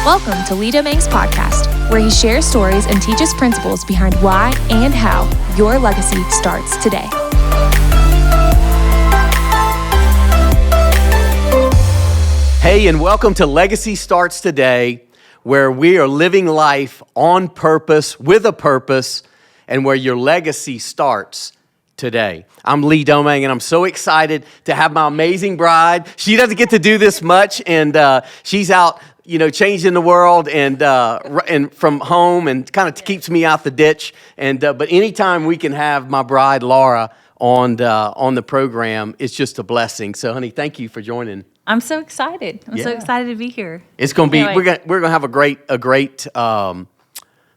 Welcome to Lee Domingue's podcast, where he shares stories and teaches principles behind why and how your legacy starts today. Hey, and welcome to Legacy Starts Today, where we are living life on purpose, with a purpose, and where your legacy starts today. I'm Lee Domingue, and I'm so excited to have my amazing bride. She doesn't get to do this much, and she's out, changing the world and from home, and kind of keeps me out the ditch. And but anytime we can have my bride Laura on the program, it's just a blessing. So, honey, thank you for joining. I'm so excited. I'm so excited to be here. It's going to be, we're gonna have a great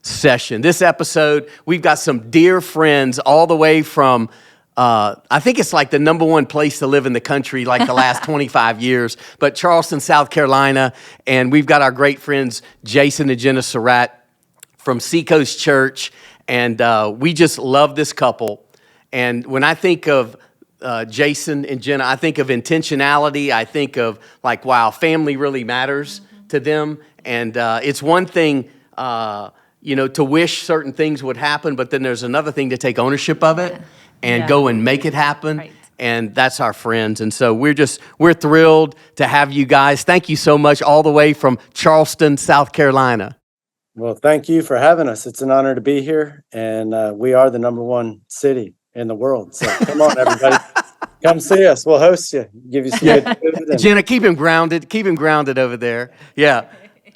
session. This episode, we've got some dear friends all the way from, I think it's like the number one place to live in the country, like the last 25 years, but Charleston, South Carolina. And we've got our great friends, Jason and Jenna Surratt from Seacoast Church. And we just love this couple. And when I think of Jason and Jenna, I think of intentionality. I think of like, wow, family really matters to them. And it's one thing, to wish certain things would happen, but then there's another thing to take ownership of it and go and make it happen. Right. And that's our friends. And so we're thrilled to have you guys. Thank you so much, all the way from Charleston, South Carolina. Well, thank you for having us. It's an honor to be here. And we are the number one city in the world. So come on, everybody. Come see us. We'll host you. Give you some good food. Jenna, keep him grounded. Keep him grounded over there. Yeah.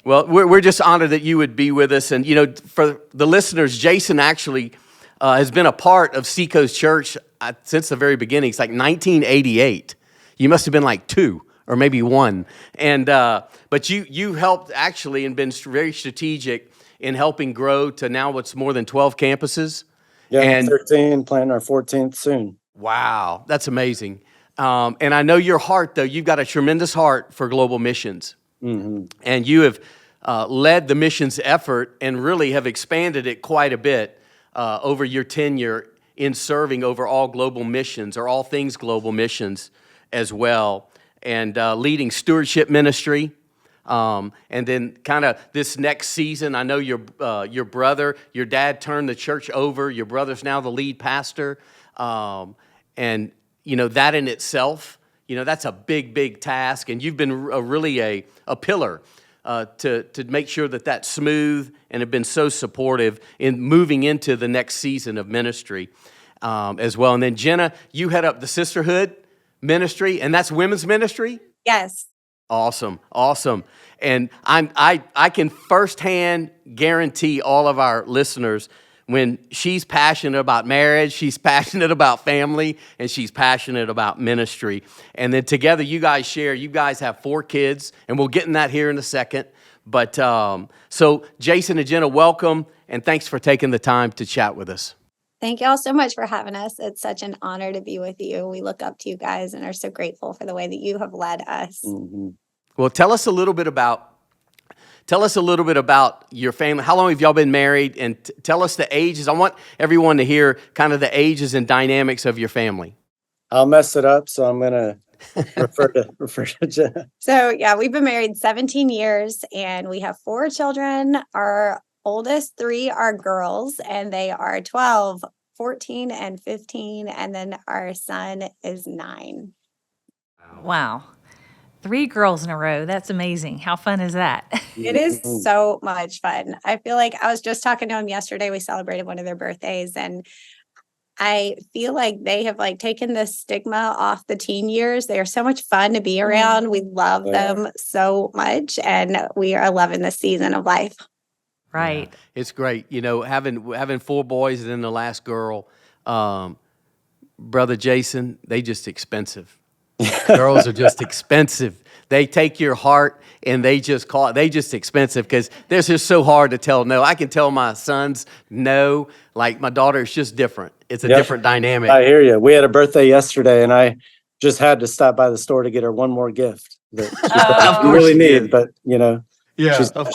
Well, we're just honored that you would be with us. And, for the listeners, Jason actually has been a part of Seacoast Church since the very beginning. It's like 1988. You must have been like 2 or maybe 1. And but you helped actually and been very strategic in helping grow to now what's more than 12 campuses. Yeah, and 13, planning our 14th soon. Wow, that's amazing. And I know your heart, though. You've got a tremendous heart for global missions. Mm-hmm. And you have led the missions effort and really have expanded it quite a bit over your tenure in serving over all global missions, or all things global missions as well, and leading stewardship ministry. And then kind of this next season, I know your brother, your dad turned the church over. Your brother's now the lead pastor. And, that in itself, that's a big task. And you've been really a pillar to make sure that that's smooth, and have been so supportive in moving into the next season of ministry as well. And then, Jenna, you head up the sisterhood ministry, and that's women's ministry? Yes. Awesome. And I can firsthand guarantee all of our listeners, when she's passionate about marriage, she's passionate about family, and she's passionate about ministry. And then together you guys have 4 kids, and we'll get in that here in a second. But so Jason and Jenna, welcome, and thanks for taking the time to chat with us. Thank you all so much for having us. It's such an honor to be with you. We look up to you guys and are so grateful for the way that you have led us. Mm-hmm. Well, tell us a little bit about your family. How long have y'all been married? And tell us the ages. I want everyone to hear kind of the ages and dynamics of your family. I'll mess it up, so I'm going to refer to Jenna. So, we've been married 17 years, and we have 4 children. Our oldest 3 are girls, and they are 12, 14, and 15. And then our son is 9. Wow. 3 girls in a row. That's amazing. How fun is that? It is so much fun. I feel like I was just talking to them yesterday. We celebrated one of their birthdays, and I feel like they have taken the stigma off the teen years. They are so much fun to be around. We love them so much, and we are loving this season of life. Right. Yeah, it's great. Having 4 boys and then the last girl, brother Jason, they just expensive. Girls are just expensive. They take your heart and they just expensive, because they're just so hard to tell no. I can tell my sons no. Like my daughter is just different. It's a different dynamic. I hear you. We had a birthday yesterday, and I just had to stop by the store to get her one more gift that she really needed. But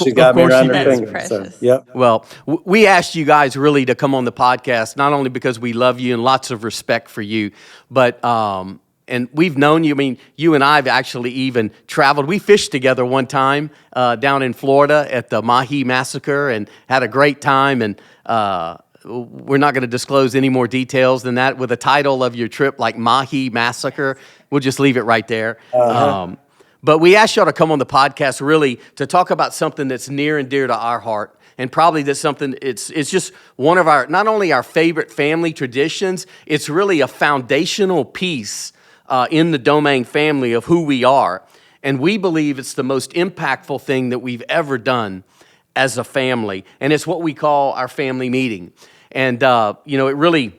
she's got me around her finger. So, yep. Well, we asked you guys really to come on the podcast, not only because we love you and lots of respect for you, but and we've known you. I mean, you and I have actually even traveled. We fished together one time down in Florida at the Mahi Massacre and had a great time. And we're not going to disclose any more details than that with the title of your trip, like Mahi Massacre. We'll just leave it right there. But we asked y'all to come on the podcast really to talk about something that's near and dear to our heart. And probably that's something, it's just one of our, not only our favorite family traditions, it's really a foundational piece in the Domingue family of who we are. And we believe it's the most impactful thing that we've ever done as a family. And it's what we call our family meeting. And, it really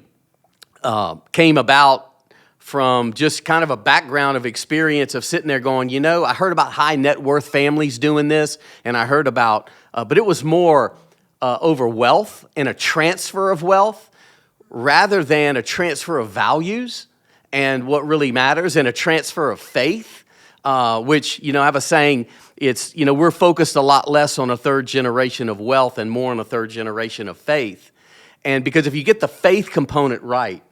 came about from just kind of a background of experience of sitting there going, I heard about high net worth families doing this, and I heard about, but it was more over wealth and a transfer of wealth rather than a transfer of values and what really matters, and a transfer of faith, which, I have a saying, it's, we're focused a lot less on a third generation of wealth and more on a third generation of faith. And because if you get the faith component right,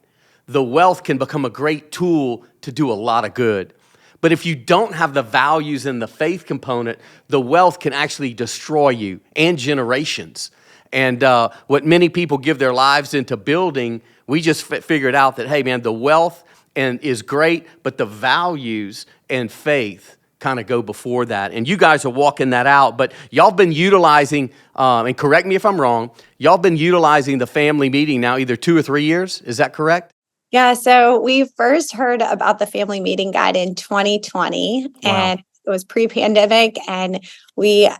the wealth can become a great tool to do a lot of good. But if you don't have the values and the faith component, the wealth can actually destroy you and generations. And what many people give their lives into building, we just figured out that, hey, man, the wealth is great, but the values and faith kind of go before that. And you guys are walking that out. But y'all been utilizing, and correct me if I'm wrong, y'all been utilizing the family meeting now either 2 or 3 years. Is that correct? Yeah, so we first heard about the family meeting guide in 2020, and it was pre-pandemic, and we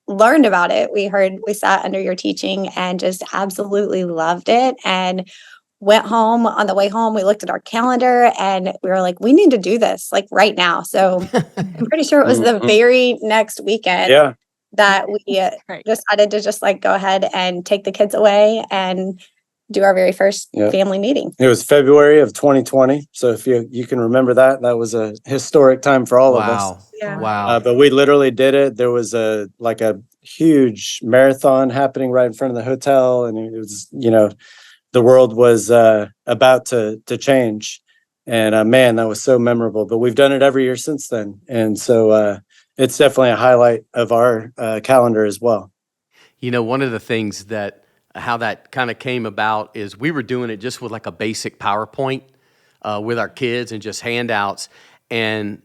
learned about it. We sat under your teaching and just absolutely loved it, and went home. On the way home, we looked at our calendar and we were like, we need to do this like right now. So I'm pretty sure it was the very next weekend that we decided to just like go ahead and take the kids away and do our very first family meeting. It was February of 2020. So if you can remember that was a historic time for all of us. Yeah. Wow. But we literally did it. There was a huge marathon happening right in front of the hotel. And it was, the world was about to change. And man, that was so memorable. But we've done it every year since then. And so it's definitely a highlight of our calendar as well. One of the things how that kind of came about is we were doing it just with like a basic PowerPoint with our kids and just handouts. And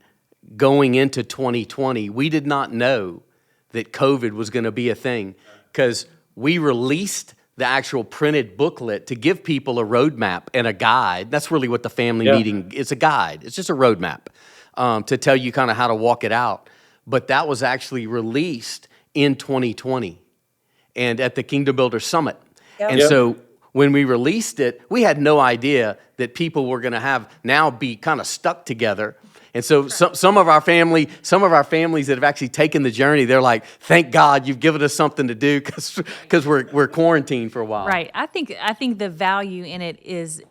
going into 2020, we did not know that COVID was going to be a thing because we released the actual printed booklet to give people a roadmap and a guide. That's really what the family meeting is, a guide. It's just a roadmap to tell you kind of how to walk it out. But that was actually released in 2020 and at the Kingdom Builder Summit. Yep. And so when we released it, we had no idea that people were going to be kind of stuck together. And so some of our families that have actually taken the journey, they're like, thank God you've given us something to do because we're quarantined for a while. Right. I think the value in it is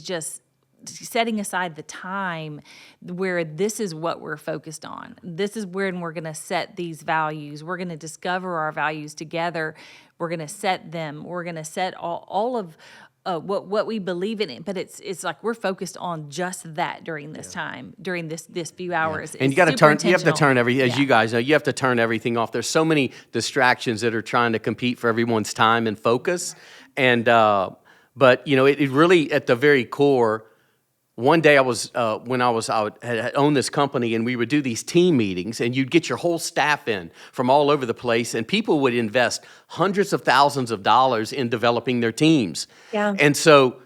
just setting aside the time where this is what we're focused on. This is when we're going to set these values. We're going to discover our values together. We're going to set them. We're going to set all of what we believe in it, but it's like we're focused on just that during this time, during this few hours. And you have to turn as you guys know, you have to turn everything off. There's so many distractions that are trying to compete for everyone's time and focus. And but it really at the very core. One day I was had owned this company, and we would do these team meetings, and you'd get your whole staff in from all over the place, and people would invest hundreds of thousands of dollars in developing their teams. Yeah. And so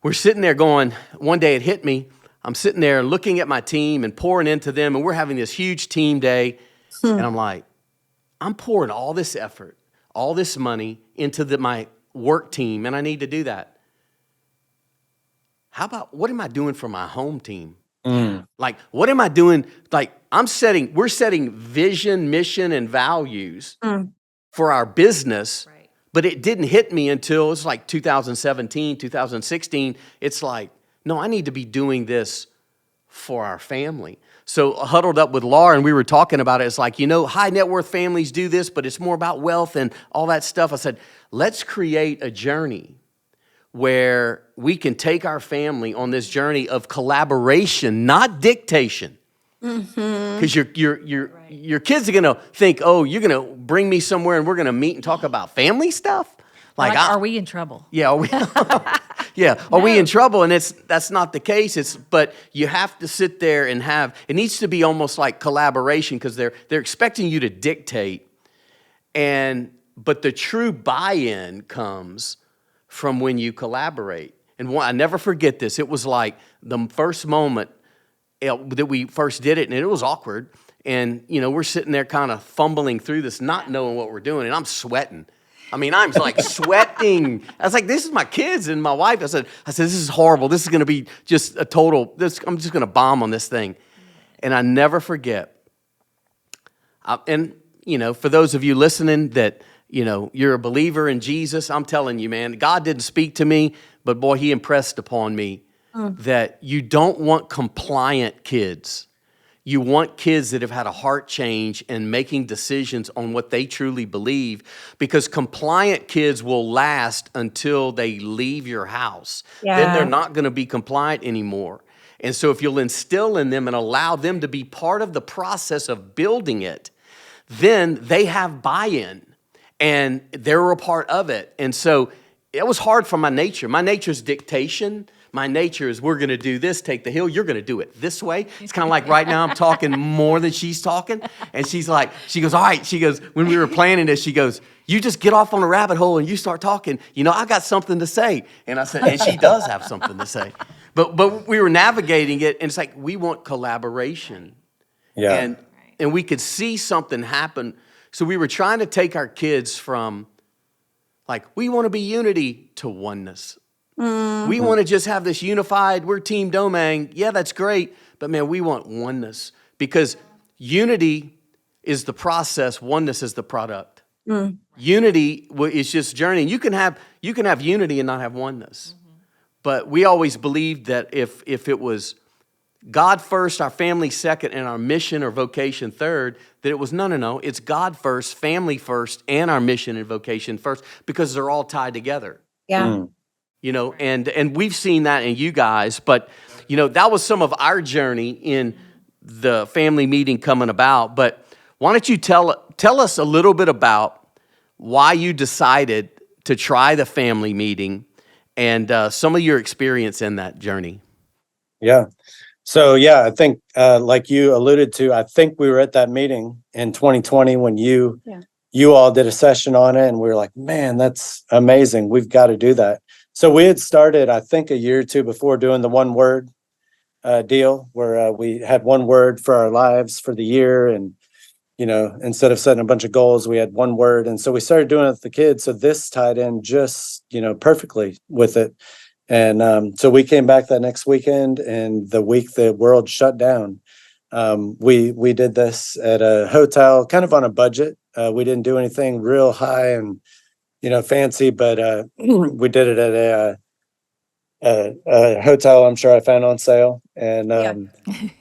we're sitting there going, one day it hit me, I'm sitting there looking at my team and pouring into them, and we're having this huge team day, and I'm like, I'm pouring all this effort, all this money into my work team, and I need to do that. How about what am I doing for my home team? Like, what am I doing? Like, we're setting vision, mission, and values for our business, but it didn't hit me until it's like 2017, 2016. It's like, no, I need to be doing this for our family. So I huddled up with Laura, and we were talking about it. It's like, high net worth families do this, but it's more about wealth and all that stuff. I said, let's create a journey where we can take our family on this journey of collaboration, not dictation. Because your kids are gonna think, oh, you're gonna bring me somewhere and we're gonna meet and talk about family stuff. Like, are we in trouble? Yeah, are we? Yeah, are we in trouble? And that's not the case. But you have to sit there and it needs to be almost like collaboration, because they're expecting you to dictate, but the true buy-in comes from when you collaborate. And I never forget this. It was like the first moment that we first did it, and it was awkward. And we're sitting there kind of fumbling through this, not knowing what we're doing, and I'm sweating. I mean, I'm like sweating. I was like, this is my kids and my wife. I said, this is horrible. This is going to be just I'm just going to bomb on this thing. And I never forget. For those of you listening that, you're a believer in Jesus, I'm telling you, man, God didn't speak to me, but boy, he impressed upon me that you don't want compliant kids. You want kids that have had a heart change and making decisions on what they truly believe, because compliant kids will last until they leave your house. Yeah. Then they're not going to be compliant anymore. And so if you'll instill in them and allow them to be part of the process of building it, then they have buy-in and they're a part of it. And so it was hard for my nature. My nature's dictation. My nature is, we're going to do this, take the hill. You're going to do it this way. It's kind of like right now I'm talking more than she's talking. And she goes, all right. She goes, when we were planning this, she goes, you just get off on a rabbit hole and you start talking. I got something to say. And I said, and she does have something to say. But we were navigating it, and it's like, we want collaboration. Yeah. And we could see something happen. So we were trying to take our kids from, like, we want to be unity, to oneness. We want to just have this unified, we're Team Domingue. Yeah, that's great. But man, we want oneness, because unity is the process. Oneness is the product. Unity is just journey. You can have unity and not have oneness. But we always believed that if it was God first, our family second, and our mission or vocation third, that it was no. It's God first, family first, and our mission and vocation first, because they're all tied together. Yeah. And we've seen that in you guys, but that was some of our journey in the family meeting coming about. But why don't you tell us a little bit about why you decided to try the family meeting and some of your experience in that journey? Yeah. So, I think like you alluded to, I think we were at that meeting in 2020 when you all did a session on it, and we were like, man, that's amazing. We've got to do that. So we had started, I think, a year or two before, doing the one word deal, where we had one word for our lives for the year. And, instead of setting a bunch of goals, we had one word. And so we started doing it with the kids. So this tied in just, perfectly with it. And so we came back that next weekend, and the week the world shut down, we did this at a hotel, kind of on a budget. We didn't do anything real high and fancy, but we did it at a hotel I'm sure I found on sale. And and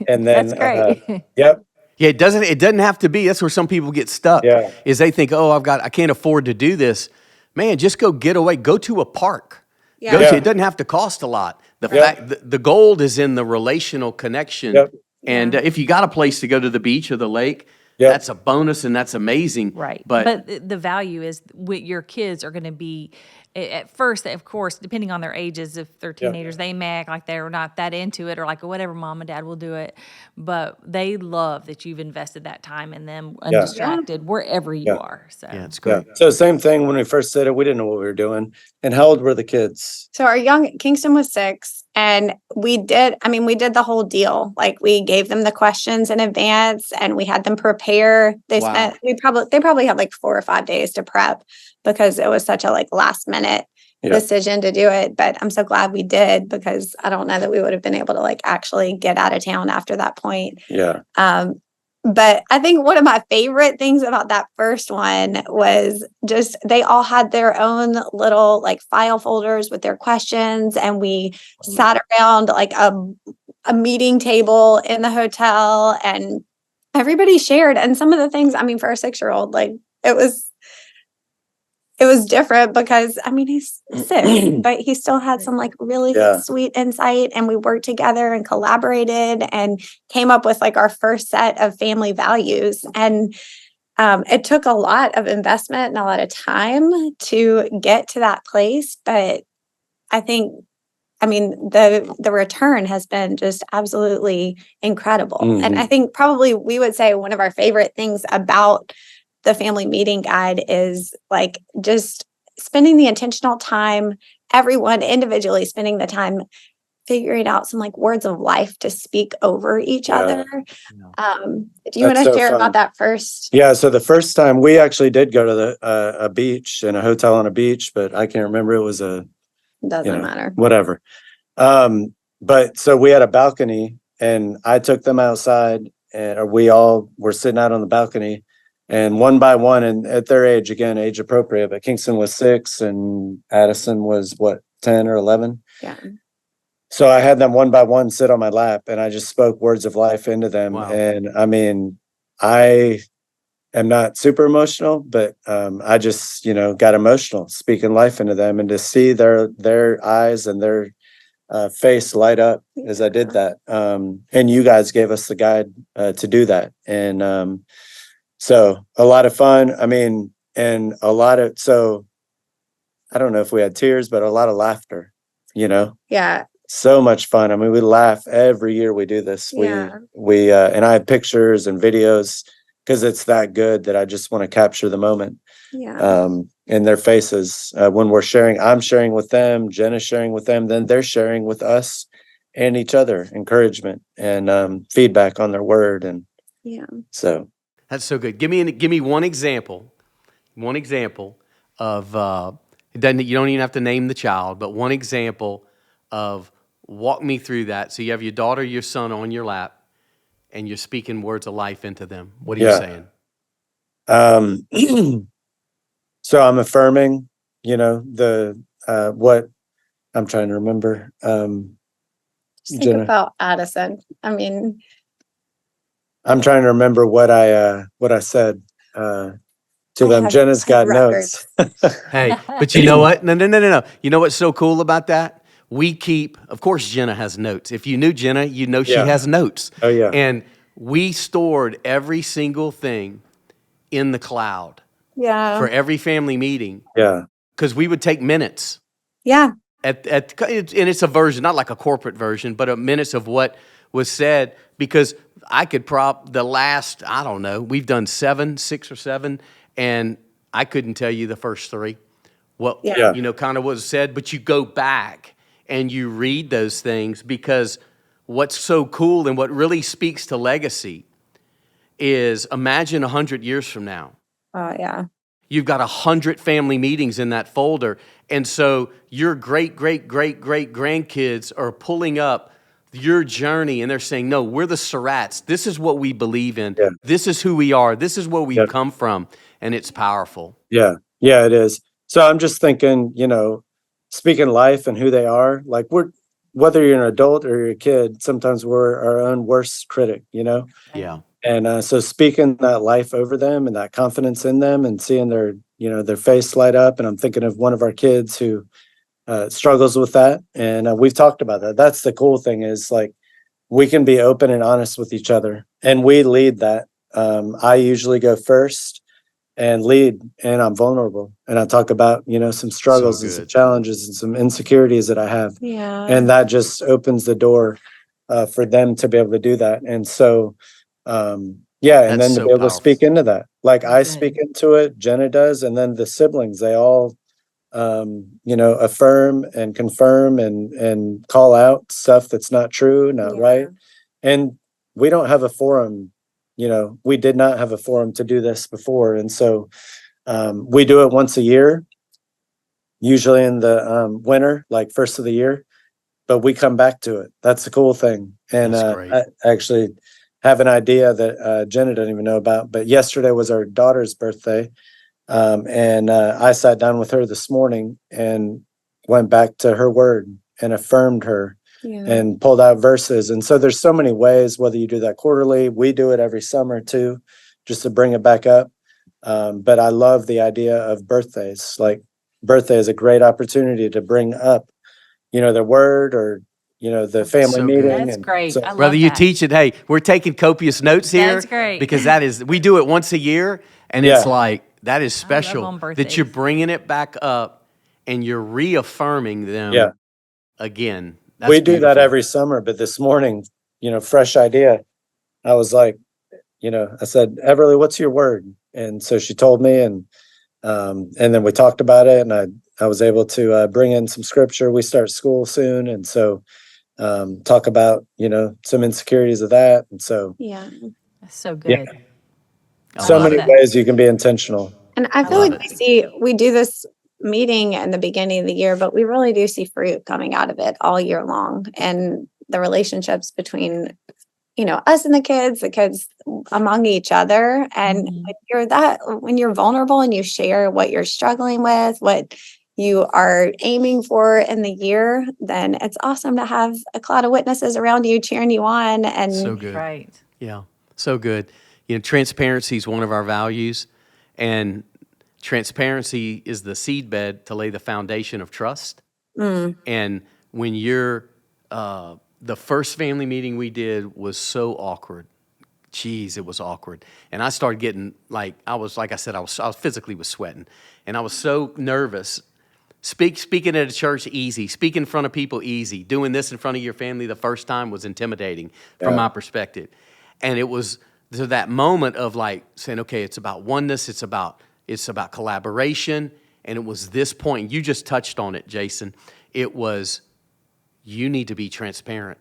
then That's great. Yep. Yeah, it doesn't have to be. That's where some people get stuck. Yeah. Is they think, I can't afford to do this. Man, just go get away. Go to a park. Yeah. It doesn't have to cost a lot. The gold is in the relational connection. Yep. And if you got a place to go to the beach or the lake, that's a bonus, and that's amazing. Right. But the value is your kids are going to be, at first, of course, depending on their ages, if they're teenagers, they may act like they're not that into it, or like, whatever, mom and dad will do it. But they love that you've invested that time in them, undistracted, wherever you are. So yeah, it's great. Yeah. So same thing when we first did it, we didn't know what we were doing. And how old were the kids? So our young Kingston was 6, and we did the whole deal. Like, we gave them the questions in advance, and we had them prepare. They probably had like 4 or 5 days to prep, because it was such a last minute decision to do it. But I'm so glad we did, because I don't know that we would have been able to actually get out of town after that point. Yeah. But I think one of my favorite things about that first one was just they all had their own little file folders with their questions, and we sat around a meeting table in the hotel, and everybody shared. And some of the things, for a 6-year-old, it it was different because I mean he's sick, but he still had some like really sweet insight, and we worked together and collaborated and came up with like our first set of family values. And it took a lot of investment and a lot of time to get to that place, but I think, I mean, the return has been just absolutely incredible. And I think probably we would say one of our favorite things about the family meeting guide is like just spending the intentional time, everyone individually spending the time figuring out some like words of life to speak over each other. Do you want to share about that first? Yeah. So the first time we actually did go to a beach, in a hotel on a beach, but I can't remember. It was doesn't matter. Whatever. But so we had a balcony, and I took them outside, and we all were sitting out on the balcony, and one by one, and at their age, again, age appropriate, but Kingston was 6 and Addison was 10 or 11. Yeah. So I had them one by one sit on my lap, and I just spoke words of life into them. Wow. And I mean, I am not super emotional, but I just, got emotional speaking life into them, and to see their eyes and their face light up as I did that. And you guys gave us the guide to do that. And so a lot of fun. I mean, and so I don't know if we had tears, but a lot of laughter, Yeah. So much fun. I mean, we laugh every year we do this. Yeah. We and I have pictures and videos because it's that good that I just want to capture the moment. Yeah. In their faces when we're sharing. I'm sharing with them, Jenna's sharing with them, then they're sharing with us and each other, encouragement and feedback on their word. And so That's so good. Give me one example of you don't even have to name the child, but one example of walk me through that. So you have your daughter, your son on your lap, and you're speaking words of life into them. What are you saying? So I'm affirming, what I'm trying to remember. Just think about Addison. I mean, I'm trying to remember what I said to them. Jenna's got notes. Hey, but you know what? No. You know what's so cool about that? We keep, of course, Jenna has notes. If you knew Jenna, she has notes. Oh, yeah. And we stored every single thing in the cloud. Yeah. For every family meeting. Yeah. Because we would take minutes. Yeah. And it's a version, not like a corporate version, but minutes of what was said, because I could the last, I don't know, we've done 6 or 7, and I couldn't tell you the first 3. Kind of what was said, but you go back and you read those things, because what's so cool and what really speaks to legacy is imagine 100 years from now. Oh, yeah. You've got 100 family meetings in that folder. And so your great-great-great-great-grandkids are pulling up your journey, and they're saying, no, we're the Surratts. This is what we believe in. Yeah. This is who we are. This is where we've come from. And it's powerful. Yeah. Yeah, it is. So I'm just thinking, speaking life and who they are, like whether you're an adult or you're a kid, sometimes we're our own worst critic, Yeah. And so speaking that life over them and that confidence in them and seeing their face light up. And I'm thinking of one of our kids who struggles with that. And we've talked about that. That's the cool thing, is like, we can be open and honest with each other, and we lead that. I usually go first and lead, and I'm vulnerable, and I talk about, some struggles and some challenges and some insecurities that I have. Yeah. And that just opens the door for them to be able to do that. And so, and then to be able to speak into that. Like I speak into it, Jenna does, and then the siblings, they all, affirm and confirm and call out stuff that's not true, not right. And we don't have a forum, we did not have a forum to do this before. And so we do it once a year, usually in the winter, like first of the year, but we come back to it. That's the cool thing. And I actually have an idea that Jenna doesn't even know about, but yesterday was our daughter's birthday. And I sat down with her this morning and went back to her word and affirmed her and pulled out verses. And so there's so many ways, whether you do that quarterly, we do it every summer too, just to bring it back up. But I love the idea of birthdays. Like, birthday is a great opportunity to bring up, the word, or, the family so meeting. good. That's And great. so, I love Whether you that. teach it, hey, we're taking copious notes here. That's great. Because we do it once a year, and Yeah. it's like, that is I love special on that you're birthdays. bringing it back up and you're reaffirming them yeah, again. That's we do that beautiful. every summer. But this morning, fresh idea. I was like, I said, Everly, what's your word? And so she told me, and then we talked about it, and I was able to bring in some scripture. We start school soon, and so talk about some insecurities of that, and so Yeah. That's so yeah, good. I so love love many it. that. ways you can be intentional. And I I feel love like it. we do this meeting in the beginning of the year, but we really do see fruit coming out of it all year long. And the relationships between, us and the kids among each other. And Mhm. when you're vulnerable and you share what you're struggling with, what you are aiming for in the year, then it's awesome to have a cloud of witnesses around you cheering you on. So And good. Right. Yeah, so good. Transparency is one of our values, and transparency is the seedbed to lay the foundation of trust. mm, And when the first family meeting we did was so awkward. Jeez, it was awkward. And I started getting like I said, I was physically was sweating, and I was so nervous. Speaking at a church, easy. Speaking in front of people, easy. Doing this in front of your family the first time was intimidating from Yeah. my perspective. And it was to that moment of like saying, okay, it's about oneness, it's about collaboration. And it was this point, you just touched on it, Jason. It was, you need to be transparent.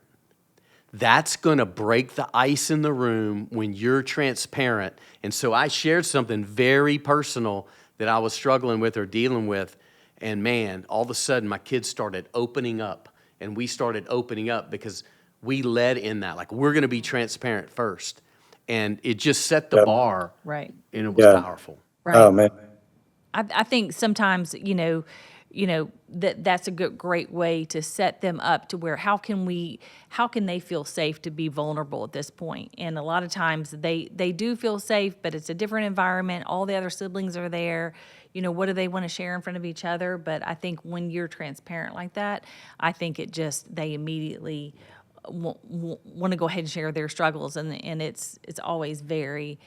That's going to break the ice in the room when you're transparent. And so I shared something very personal that I was struggling with or dealing with. And man, all of a sudden my kids started opening up, and we started opening up because we led in that. Like, we're going to be transparent first. And it just set the Yep. bar, Right. and it was Yeah. powerful. Right. Oh man. I think sometimes, that's a great way to set them up to where how can they feel safe to be vulnerable at this point? And a lot of times they do feel safe, but it's a different environment. All the other siblings are there. What do they want to share in front of each other? But I think when you're transparent like that, I think they immediately want to go ahead and share their struggles, and it's always very.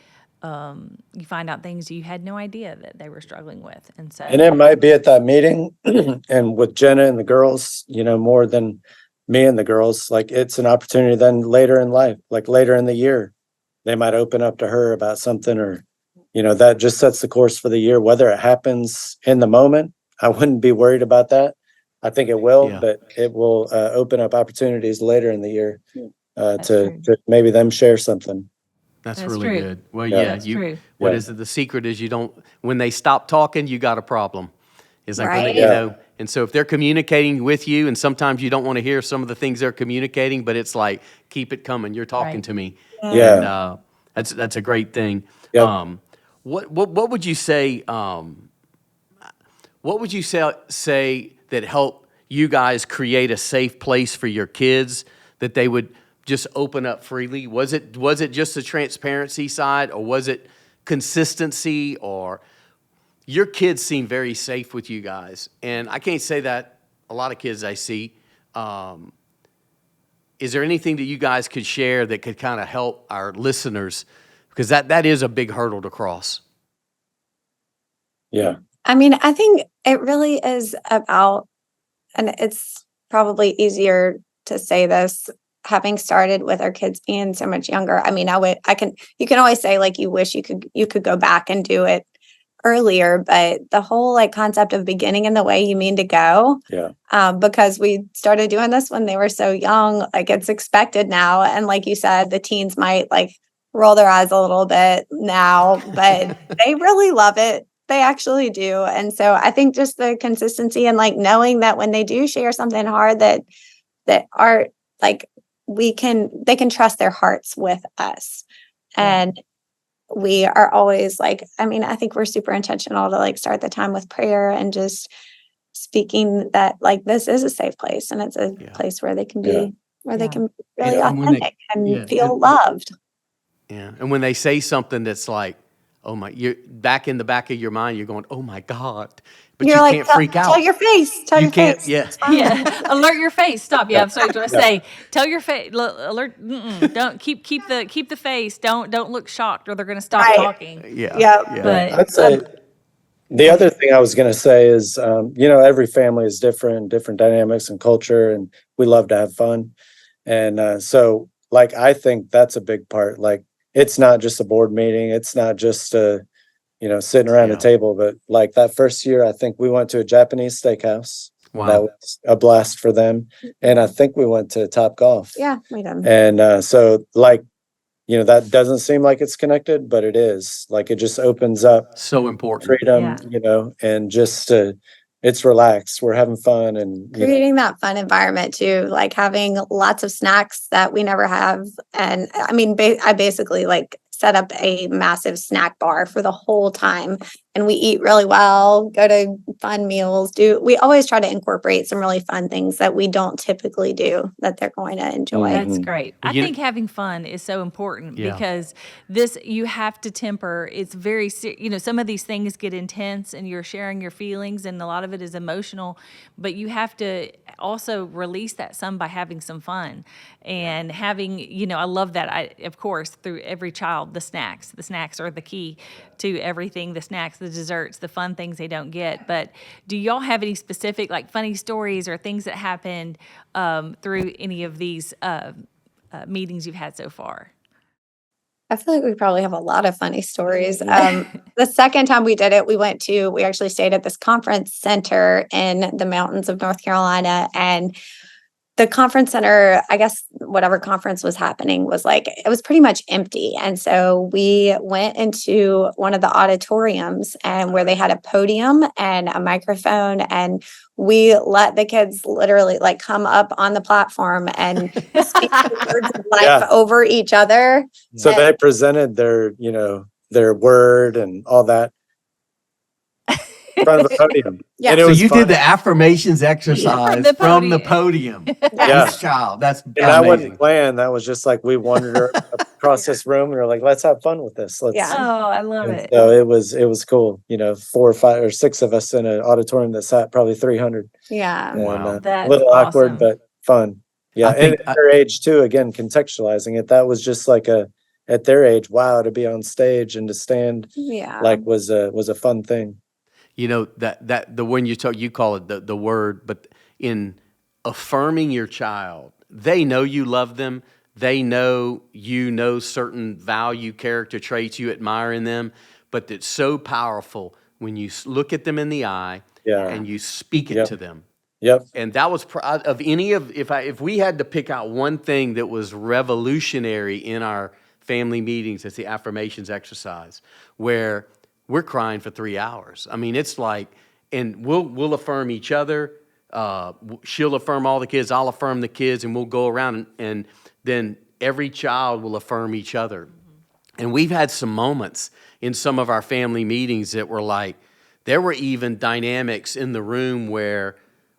You find out things you had no idea that they were struggling with, and so. And it might be at that meeting and with Jenna and the girls, more than me and the girls. Like, it's an opportunity then later in life, like later in the year, they might open up to her about something, or, that just sets the course for the year. Whether it happens in the moment, I wouldn't be worried about that. I think it will, Yeah. but it will open up opportunities later in the year That's to true. maybe them share something. That's That's really true. good. Well, Yeah. yeah, That's true. what Yeah. is it? The secret is when they stop talking, you got a problem. It's like, when Right. they, Yeah. and so if they're communicating with you, and sometimes you don't want to hear some of the things they're communicating, but it's like, keep it coming. You're talking Right. to me. Yeah. And that's a great thing. Yep. What would you say, say that helped you guys create a safe place for your kids, that they would just open up freely? Was it just the transparency side, or was it consistency? Or your kids seem very safe with you guys, and I can't say that a lot of kids I see. Is there anything that you guys could share that could kind of help our listeners, because that is a big hurdle to cross? Yeah. I mean, I think it really is about, and it's probably easier to say this having started with our kids being so much younger. I mean, you can always say like you wish you could go back and do it earlier, but the whole like concept of beginning in the way you mean to go, Yeah. because we started doing this when they were so young, like it's expected now. And like you said, the teens might like roll their eyes a little bit now, but they really love it. They actually do. And so I think just the consistency and like knowing that when they do share something hard, that are like they can trust their hearts with us. Yeah. And we are always like, I mean, I think we're super intentional to like start the time with prayer and just speaking that like this is a safe place, and it's a Yeah. place where they can Yeah. be really And when they- authentic and yeah, feel and- loved. Yeah, and when they say something that's like, oh my, you're back in the back of your mind, you're going, oh my God. But You're you like, can't freak out. Tell your face. Tell You your can't, face. yeah. It's fine. Yeah, alert your face. Stop. Yeah, I'm sorry. To say, tell your face. Alert. Don't keep the face. Don't look shocked, or they're going to stop Right. talking. Yeah. Yeah. Yeah. But I'd say the other thing I was going to say is, every family is different dynamics and culture, and we love to have fun. And so, like, I think that's a big part. Like, it's not just a board meeting. It's not just sitting around a table. But like that first year, I think we went to a Japanese steakhouse. Wow. That was a blast for them. And I think we went to Top Golf. Yeah, we did. And so, like, that doesn't seem like it's connected, but it is. Like, it just opens up So important. freedom, Yeah. and just it's relaxed. We're having fun and Creating that fun environment too, like having lots of snacks that we never have. And I mean, I basically like set up a massive snack bar for the whole time, and we eat really well, go to fun meals. We always try to incorporate some really fun things that we don't typically do that they're going to enjoy. That's great. I You- think having fun is so important Yeah. because you have to temper. It's very, some of these things get intense and you're sharing your feelings and a lot of it is emotional, but you have to also release that some by having some fun and having, I love that. Of course, through every child, the snacks are the key to everything, the snacks, the desserts, the fun things they don't get. But do y'all have any specific, like, funny stories or things that happened through any of these meetings you've had so far? I feel like we probably have a lot of funny stories. The second time we did it, we actually stayed at this conference center in the mountains of North Carolina, and the conference center, I guess whatever conference was happening it was pretty much empty. And so we went into one of the auditoriums and where they had a podium and a microphone, and we let the kids literally like come up on the platform and speak the words of life over each other. So they presented their word and all that in front of a podium. Yeah. And it So was you fun. did the affirmations exercise from the podium. Yeah. Each child. That's And that wasn't amazing. planned. That was just like we wandered across this room and we were like, let's have fun with this. Let's. Yeah. Oh, I love And it. so it was cool. 4 or 5 or 6 of us in an auditorium that sat probably 300. Yeah. And, Wow. a That's little awkward, awesome. but fun. Yeah. I think And at their age too, again, contextualizing it, that was just like at their age, wow, to be on stage and to stand Yeah. was a fun thing. That the when you call it the word, but in affirming your child, they know you love them. They know certain value, character traits you admire in them, but it's so powerful when you look at them in the eye and you speak it to them. Yep. And that was if we had to pick out one thing that was revolutionary in our family meetings, it's the affirmations exercise, where we're crying for 3 hours. I mean, it's like, and we'll affirm each other. She'll affirm all the kids. I'll affirm the kids, and we'll go around, and then every child will affirm each other. And we've had some moments in some of our family meetings that were like, there were even dynamics in the room where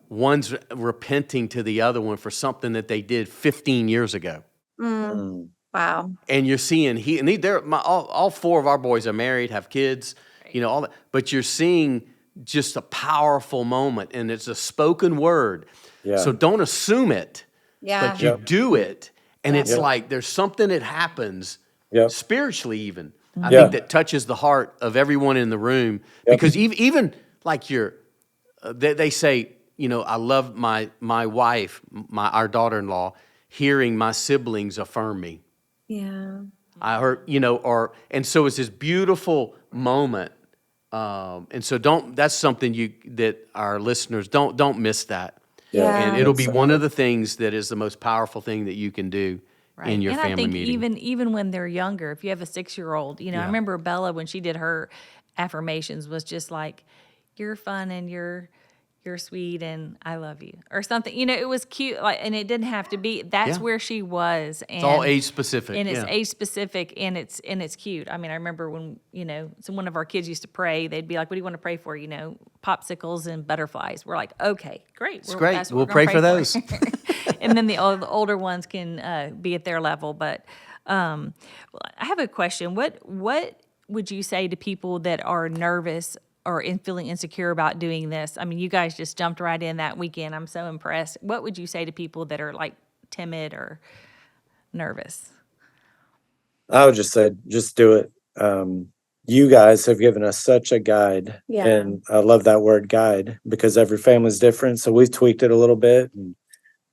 one's repenting to the other one for something that they did 15 years ago. Wow. And you're seeing all 4 of our boys are married, have kids, all that. But you're seeing just a powerful moment, and it's a spoken word. Yeah. So don't assume it, but you do it, and it's like there's something that happens spiritually even. I think that touches the heart of everyone in the room because even like they say, I love my wife, our daughter-in-law, hearing my siblings affirm me. Yeah. I heard, and so it's this beautiful moment. And so that's something that our listeners don't miss that. Yeah. And it'll be one of the things that is the most powerful thing that you can do in your and family I think meeting. even when they're younger, if you have a 6-year-old, I remember Bella when she did her affirmations was just like, "You're fun and you're sweet and I love you," or something. It was cute, and it didn't have to be. That's where she was. And It's all age specific, and it's age specific, and it's cute. I mean, I remember when so one of our kids used to pray. They'd be like, "What do you want to pray for?" Popsicles and butterflies. We're like, "Okay, great, It's great. that's what We'll we're gonna pray for those." And then the older ones can be at their level. But I have a question. What would you say to people that are nervous or feeling insecure about doing this? I mean, you guys just jumped right in that weekend. I'm so impressed. What would you say to people that are like timid or nervous? I would just say, just do it. You guys have given us such a guide, Yeah. and I love that word guide because every family's different. So we've tweaked it a little bit,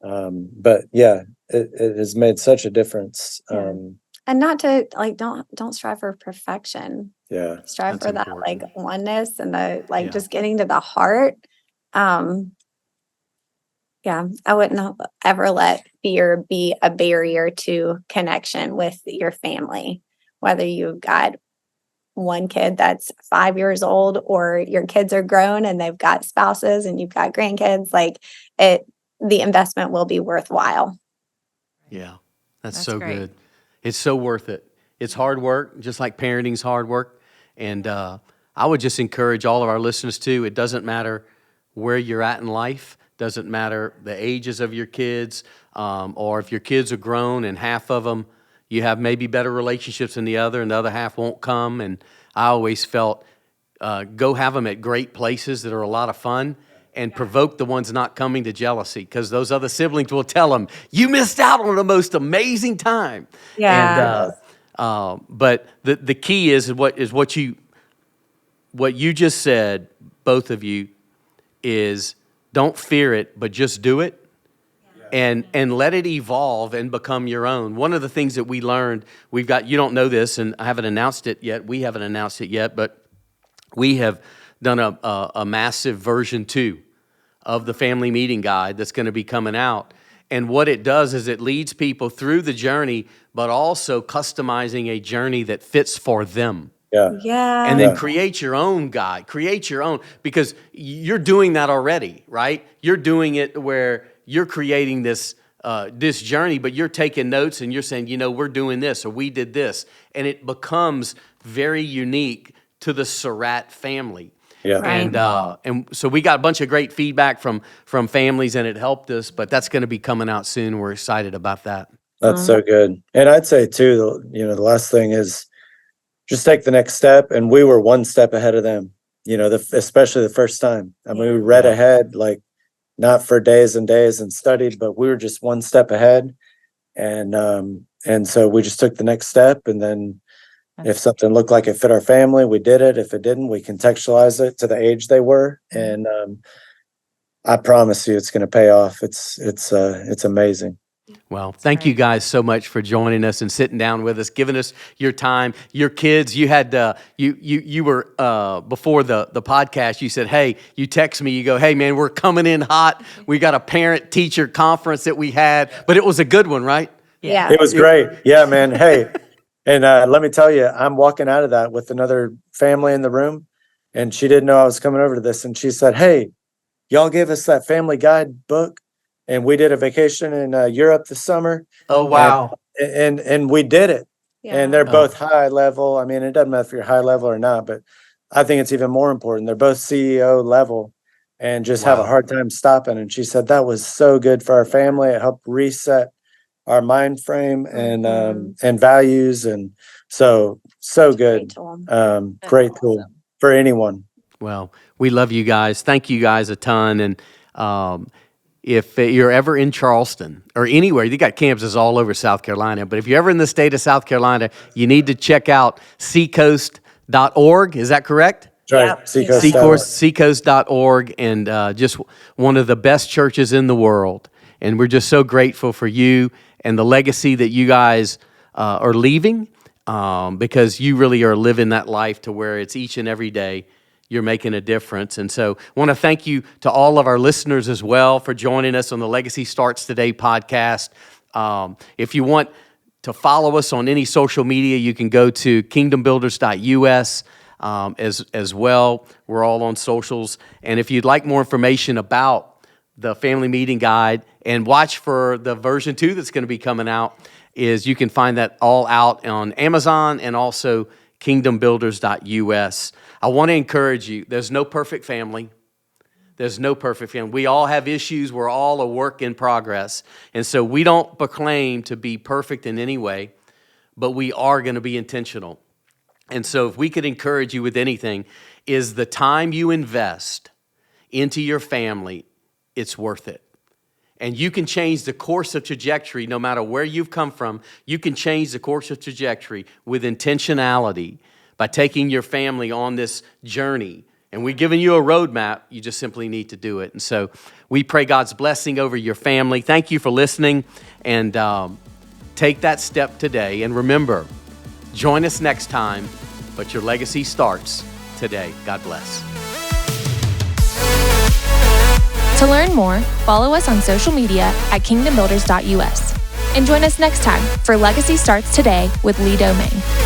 but yeah, it has made such a difference. Yeah. And not to like, don't strive for perfection. Yeah, Strive That's for that important. like oneness and the like Yeah. just getting to the heart. Yeah, I wouldn't ever let fear be a barrier to connection with your family, whether you've got one kid that's 5 years old or your kids are grown and they've got spouses and you've got grandkids. Like the investment will be worthwhile. Yeah, that's That's so great. good. It's so worth it. It's hard work, just like parenting's hard work. And I would just encourage all of our listeners too. It doesn't matter where you're at in life. Doesn't matter the ages of your kids, or if your kids are grown and half of them, you have maybe better relationships than the other and the other half won't come. And I always felt, go have them at great places that are a lot of fun and provoke the ones not coming to jealousy, because those other siblings will tell them, you missed out on the most amazing time. Yeah. But the key is what you just said, both of you, is don't fear it, but just do it. And let it evolve and become your own. One of the things that we learned, you don't know this, and I haven't announced it yet. We haven't announced it yet, but we have done a massive version 2 of the family meeting guide that's going to be coming out. And what it does is it leads people through the journey, but also customizing a journey that fits for them. yeah, Yeah. And then Yeah. create your own guide, create your own, because you're doing that already, right? You're doing it where you're creating this journey, but you're taking notes and you're saying, we're doing this or we did this. And it becomes very unique to the Surratt family. Yeah. Right. And so we got a bunch of great feedback from families, and it helped us, but that's going to be coming out soon. We're excited about that. That's so good. And I'd say too, the last thing is just take the next step. And we were one step ahead of them, especially the first time. I mean, we read Yeah. ahead, like not for days and days and studied, but we were just one step ahead. And so we just took the next step. And then if something looked like it fit our family, we did it. If it didn't, we contextualized it to the age they were. And I promise you, it's going to pay off. It's amazing. Well, thank you guys so much for joining us and sitting down with us, giving us your time. Your kids, you had you were before the podcast. You said, "Hey," you text me. You go, "Hey, man, we're coming in hot. We got a parent teacher conference that we had, but it was a good one, right?" Yeah. It was great. Yeah, man. Hey, and let me tell you, I'm walking out of that with another family in the room, and she didn't know I was coming over to this, and she said, "Hey, y'all gave us that family guide book, and we did a vacation in Europe this summer." Oh, wow. And we did it. Yeah. And they're both high level. I mean, it doesn't matter if you're high level or not, but I think it's even more important. They're both CEO level and just have a Wow. hard time stopping. And she said that was so good for our family. It helped reset our mind frame and values. And so good. Great tool. Great tool for anyone. Well, we love you guys. Thank you guys a ton. And if you're ever in Charleston or anywhere, you got campuses all over South Carolina, but if you're ever in the state of South Carolina, you need to check out seacoast.org. Is that correct? That's right. Yeah. Seacoast.org, and just one of the best churches in the world. And we're just so grateful for you and the legacy that you guys are leaving, because you really are living that life to where it's each and every day you're making a difference. And so I want to thank you to all of our listeners as well for joining us on the Legacy Starts Today podcast. If you want to follow us on any social media, you can go to kingdombuilders.us as well. We're all on socials. And if you'd like more information about the family meeting guide and watch for the version 2 that's going to be coming out, is you can find that all out on Amazon and also kingdombuilders.us. I want to encourage you, there's no perfect family. There's no perfect family. We all have issues. We're all a work in progress. And so we don't proclaim to be perfect in any way, but we are going to be intentional And so if we could encourage you with anything, is the time you invest into your family, it's worth it. And you can change the course of trajectory no matter where you've come from. You can change the course of trajectory with intentionality by taking your family on this journey. And we've given you a roadmap. You just simply need to do it. And so we pray God's blessing over your family. Thank you for listening. And take that step today. And remember, join us next time. But your legacy starts today. God bless. To learn more, follow us on social media at kingdombuilders.us. And join us next time for Legacy Starts Today with Lee Domingue.